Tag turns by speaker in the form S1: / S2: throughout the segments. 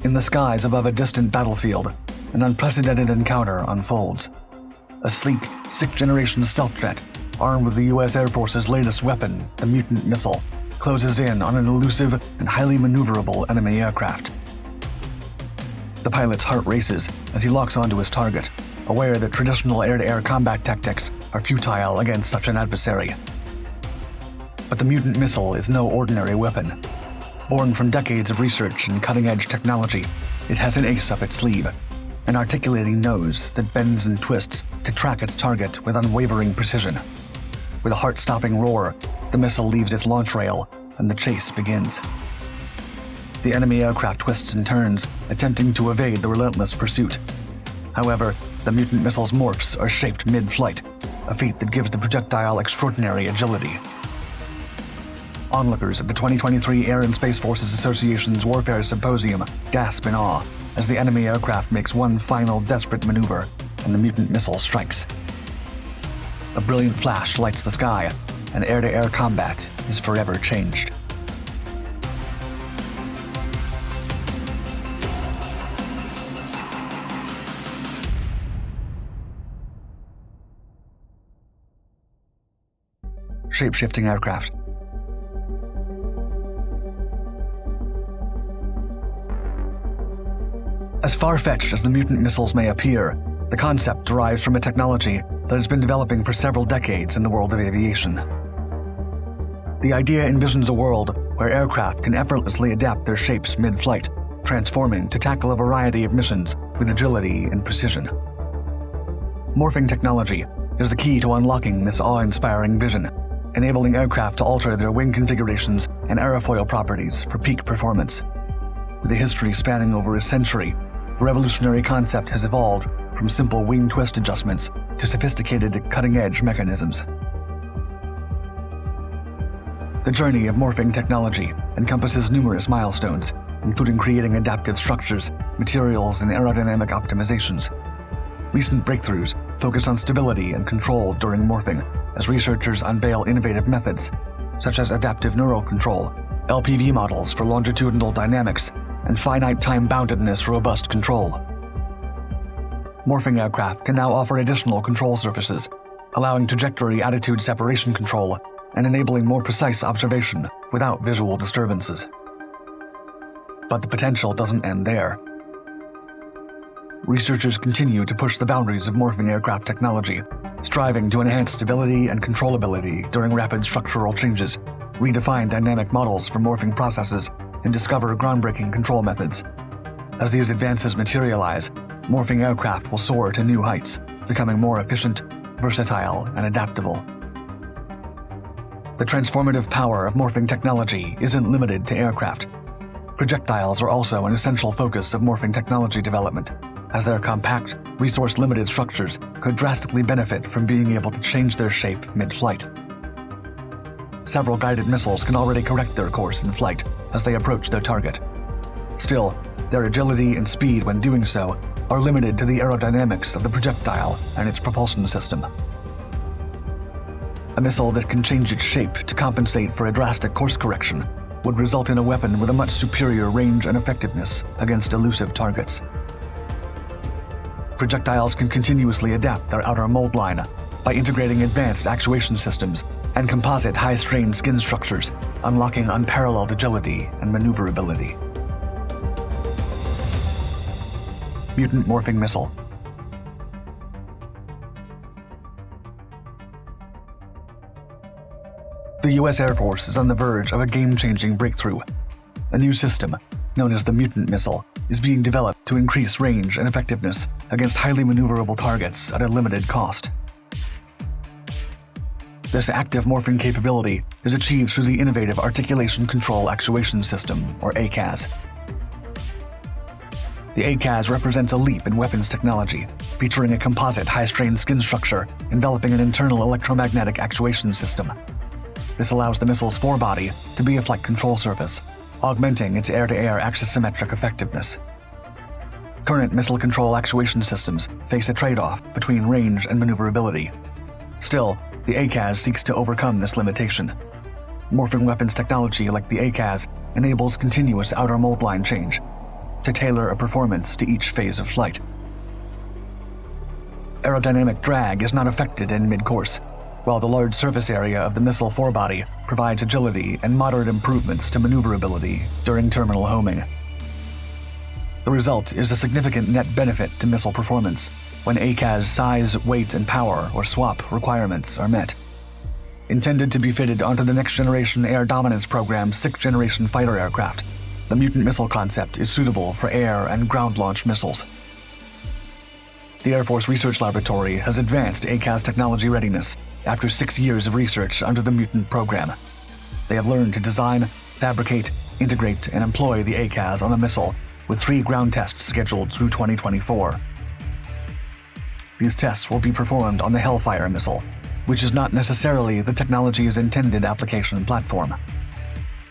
S1: In the skies above a distant battlefield, an unprecedented encounter unfolds. A sleek, sixth-generation stealth jet, armed with the U.S. Air Force's latest weapon, the Mutant missile, closes in on an elusive and highly maneuverable enemy aircraft. The pilot's heart races as he locks onto his target, aware that traditional air-to-air combat tactics are futile against such an adversary. But the Mutant missile is no ordinary weapon. Born from decades of research and cutting-edge technology, it has an ace up its sleeve, an articulating nose that bends and twists to track its target with unwavering precision. With a heart-stopping roar, the missile leaves its launch rail, and the chase begins. The enemy aircraft twists and turns, attempting to evade the relentless pursuit. However, the Mutant missile's morphs are shaped mid-flight, a feat that gives the projectile extraordinary agility. Onlookers at the 2023 Air and Space Forces Association's Warfare Symposium gasp in awe as the enemy aircraft makes one final desperate maneuver and the Mutant missile strikes. A brilliant flash lights the sky, and air-to-air combat is forever changed. Shape-shifting aircraft. As far-fetched as the Mutant missiles may appear, the concept derives from a technology that has been developing for several decades in the world of aviation. The idea envisions a world where aircraft can effortlessly adapt their shapes mid-flight, transforming to tackle a variety of missions with agility and precision. Morphing technology is the key to unlocking this awe-inspiring vision, enabling aircraft to alter their wing configurations and aerofoil properties for peak performance. With a history spanning over a century, the revolutionary concept has evolved from simple wing twist adjustments to sophisticated cutting-edge mechanisms. The journey of morphing technology encompasses numerous milestones, including creating adaptive structures, materials, and aerodynamic optimizations. Recent breakthroughs focus on stability and control during morphing as researchers unveil innovative methods, such as adaptive neural control, LPV models for longitudinal dynamics, and finite time-boundedness robust control. Morphing aircraft can now offer additional control surfaces, allowing trajectory attitude separation control and enabling more precise observation without visual disturbances. But the potential doesn't end there. Researchers continue to push the boundaries of morphing aircraft technology, striving to enhance stability and controllability during rapid structural changes, redefine dynamic models for morphing processes, and discover groundbreaking control methods. As these advances materialize, morphing aircraft will soar to new heights, becoming more efficient, versatile, and adaptable. The transformative power of morphing technology isn't limited to aircraft. Projectiles are also an essential focus of morphing technology development, as their compact, resource-limited structures could drastically benefit from being able to change their shape mid-flight. Several guided missiles can already correct their course in flight as they approach their target. Still, their agility and speed when doing so are limited to the aerodynamics of the projectile and its propulsion system. A missile that can change its shape to compensate for a drastic course correction would result in a weapon with a much superior range and effectiveness against elusive targets. Projectiles can continuously adapt their outer mold line by integrating advanced actuation systems and composite high-strain skin structures, unlocking unparalleled agility and maneuverability. Mutant morphing missile. The U.S. Air Force is on the verge of a game-changing breakthrough. A new system, known as the Mutant missile, is being developed to increase range and effectiveness against highly maneuverable targets at a limited cost. This active morphing capability is achieved through the innovative Articulation Control Actuation System, or ACAS. The ACAS represents a leap in weapons technology, featuring a composite high-strain skin structure enveloping an internal electromagnetic actuation system. This allows the missile's forebody to be a flight control surface, augmenting its air-to-air axisymmetric effectiveness. Current missile control actuation systems face a trade-off between range and maneuverability. Still, the ACAS seeks to overcome this limitation. Morphing weapons technology like the ACAS enables continuous outer mold line change. to tailor a performance to each phase of flight. Aerodynamic drag is not affected in mid-course, while the large surface area of the missile forebody provides agility and moderate improvements to maneuverability during terminal homing. The result is a significant net benefit to missile performance when ACAS size, weight, and power or SWAP requirements are met. Intended to be fitted onto the Next Generation Air Dominance Program's 6th generation fighter aircraft, the Mutant missile concept is suitable for air and ground-launched missiles. The Air Force Research Laboratory has advanced ACAS technology readiness after 6 years of research under the Mutant program. They have learned to design, fabricate, integrate, and employ the ACAS on a missile, with 3 ground tests scheduled through 2024. These tests will be performed on the Hellfire missile, which is not necessarily the technology's intended application platform.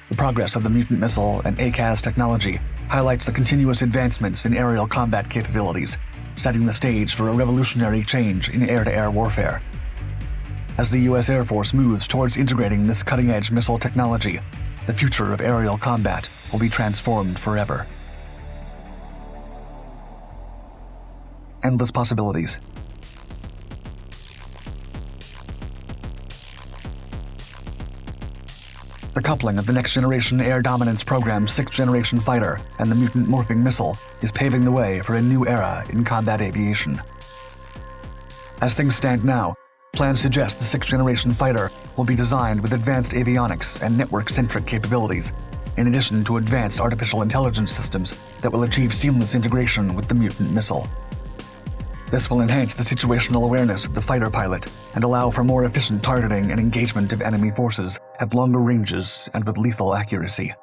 S1: The progress of the Mutant missile and ACAS technology highlights the continuous advancements in aerial combat capabilities, setting the stage for a revolutionary change in air-to-air warfare. As the U.S. Air Force moves towards integrating this cutting-edge missile technology, the future of aerial combat will be transformed forever. Endless possibilities. The coupling of the Next Generation Air Dominance Program's 6th generation fighter and the Mutant Morphing missile is paving the way for a new era in combat aviation. As things stand now, plans suggest the 6th generation fighter will be designed with advanced avionics and network-centric capabilities, in addition to advanced artificial intelligence systems that will achieve seamless integration with the Mutant missile. This will enhance the situational awareness of the fighter pilot and allow for more efficient targeting and engagement of enemy forces at longer ranges and with lethal accuracy.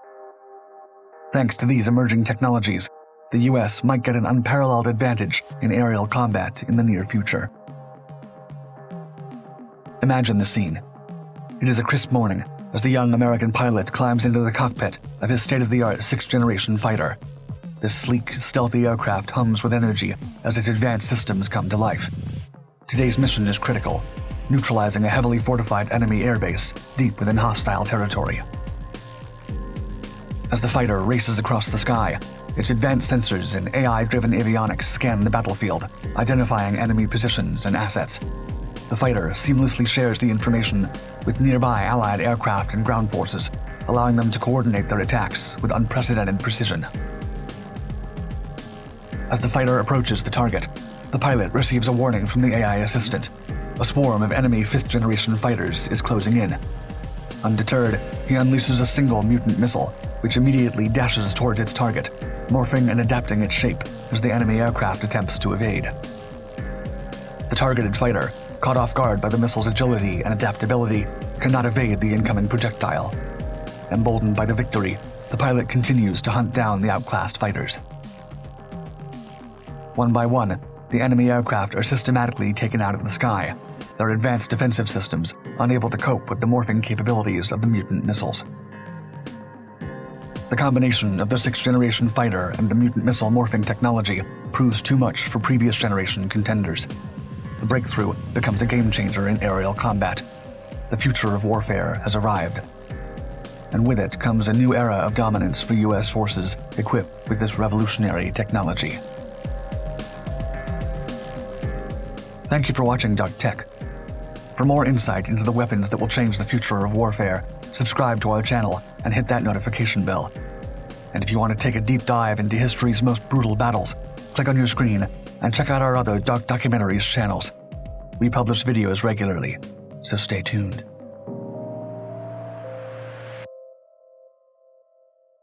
S1: Thanks to these emerging technologies, the US might get an unparalleled advantage in aerial combat in the near future. Imagine the scene. It is a crisp morning as the young American pilot climbs into the cockpit of his state-of-the-art 6th generation fighter. This sleek, stealthy aircraft hums with energy as its advanced systems come to life. Today's mission is critical, neutralizing a heavily fortified enemy airbase deep within hostile territory. As the fighter races across the sky, its advanced sensors and AI-driven avionics scan the battlefield, identifying enemy positions and assets. The fighter seamlessly shares the information with nearby Allied aircraft and ground forces, allowing them to coordinate their attacks with unprecedented precision. As the fighter approaches the target, the pilot receives a warning from the AI assistant. A swarm of enemy 5th generation fighters is closing in. Undeterred, he unleashes a single Mutant missile, which immediately dashes towards its target, morphing and adapting its shape as the enemy aircraft attempts to evade. The targeted fighter, caught off guard by the missile's agility and adaptability, cannot evade the incoming projectile. Emboldened by the victory, the pilot continues to hunt down the outclassed fighters. One by one, the enemy aircraft are systematically taken out of the sky, their advanced defensive systems unable to cope with the morphing capabilities of the Mutant missiles. The combination of the 6th generation fighter and the Mutant missile morphing technology proves too much for previous generation contenders. The breakthrough becomes a game-changer in aerial combat. The future of warfare has arrived. And with it comes a new era of dominance for US forces equipped with this revolutionary technology. Thank you for watching Dark Tech. For more insight into the weapons that will change the future of warfare, subscribe to our channel and hit that notification bell. And if you want to take a deep dive into history's most brutal battles, click on your screen and check out our other Dark Documentaries channels. We publish videos regularly, so stay tuned.